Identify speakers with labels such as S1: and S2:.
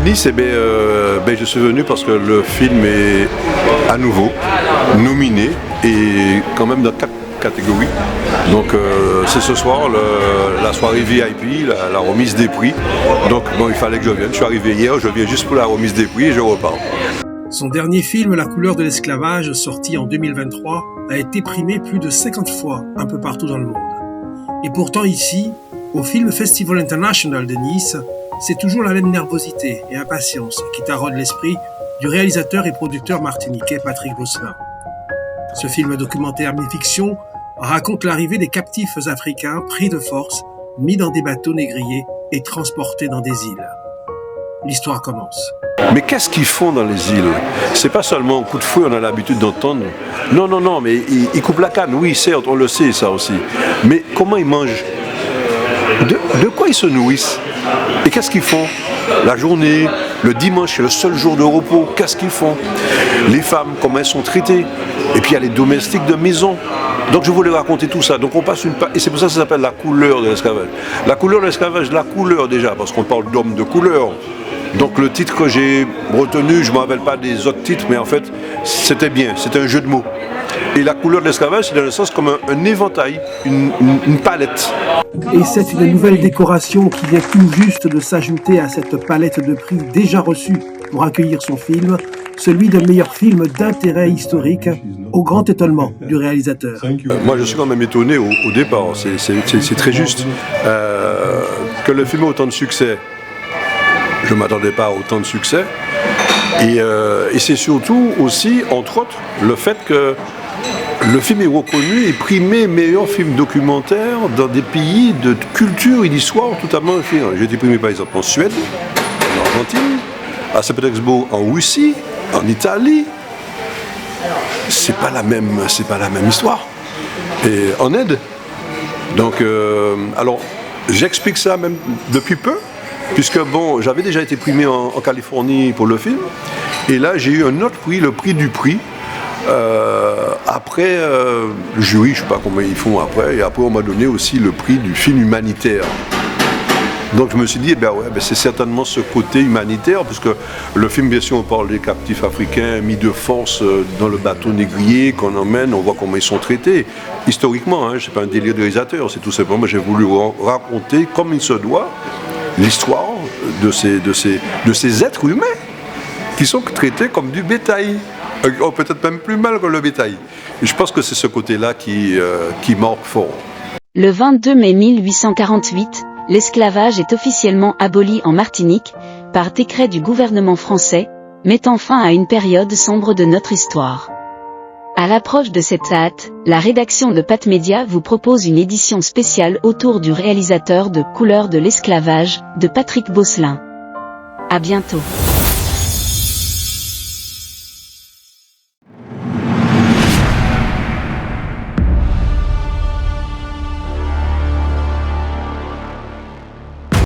S1: Nice, je suis venu parce que le film est à nouveau nominé et quand même dans 4 catégories. Donc c'est ce soir la soirée VIP, la remise des prix. Donc bon, il fallait que je vienne. Je suis arrivé hier, je viens juste pour la remise des prix et je repars.
S2: Son dernier film, La couleur de l'esclavage, sorti en 2023, a été primé plus de 50 fois un peu partout dans le monde. Et pourtant ici, au Film Festival International de Nice, c'est toujours la même nervosité et impatience qui taraude l'esprit du réalisateur et producteur martiniquais Patrick Bosselin. Ce film documentaire mi-fiction raconte l'arrivée des captifs africains pris de force, mis dans des bateaux négriers et transportés dans des îles. L'histoire commence.
S1: Mais qu'est-ce qu'ils font dans les îles? C'est pas seulement un coup de fouet, on a l'habitude d'entendre. Non, mais ils coupent la canne, oui, certes, on le sait, ça aussi. Mais comment ils mangent? De quoi ils se nourrissent? Et qu'est-ce qu'ils font? La journée, le dimanche, c'est le seul jour de repos. Qu'est-ce qu'ils font? Les femmes, comment elles sont traitées? Et puis il y a les domestiques de maison. Donc je voulais raconter tout ça. Donc on passe et c'est pour ça que ça s'appelle la couleur de l'esclavage. La couleur de l'esclavage, la couleur déjà, parce qu'on parle d'hommes de couleur. Donc le titre que j'ai retenu, je ne me rappelle pas des autres titres, mais en fait, c'était bien, c'était un jeu de mots. Et la couleur de l'esclavage, c'est dans le sens comme un éventail, une palette.
S2: Et c'est une nouvelle décoration qui vient tout juste de s'ajouter à cette palette de prix déjà reçue pour accueillir son film, celui de meilleur film d'intérêt historique, au grand étonnement du réalisateur.
S1: Moi, je suis quand même étonné au départ, c'est très juste. Que le film ait autant de succès, je ne m'attendais pas à autant de succès. Et c'est surtout aussi, entre autres, le fait que le film est reconnu et primé meilleur film documentaire dans des pays de culture et d'histoire totalement différents. J'ai été primé par exemple en Suède, en Argentine, à Saint-Pétersbourg en Russie, en Italie. C'est pas la même histoire. Et en Inde. Donc, alors, j'explique ça même depuis peu. Puisque bon, j'avais déjà été primé en Californie pour le film, et là j'ai eu un autre prix, le prix du prix. Après, le jury, je ne sais pas combien ils font après, et après on m'a donné aussi le prix du film humanitaire. Donc je me suis dit, c'est certainement ce côté humanitaire, puisque le film, bien sûr, on parle des captifs africains mis de force dans le bateau négrier qu'on emmène, on voit comment ils sont traités. Historiquement, c'est pas un délire de réalisateur, c'est tout simplement, j'ai voulu raconter comme il se doit l'histoire de ces êtres humains qui sont traités comme du bétail, peut-être même plus mal que le bétail. Et je pense que c'est ce côté-là qui marque fort.
S3: Le 22 mai 1848, l'esclavage est officiellement aboli en Martinique, par décret du gouvernement français, mettant fin à une période sombre de notre histoire. À l'approche de cette date, la rédaction de Pat Media vous propose une édition spéciale autour du réalisateur de Couleur de l'esclavage, de Patrick Bosselin. À bientôt.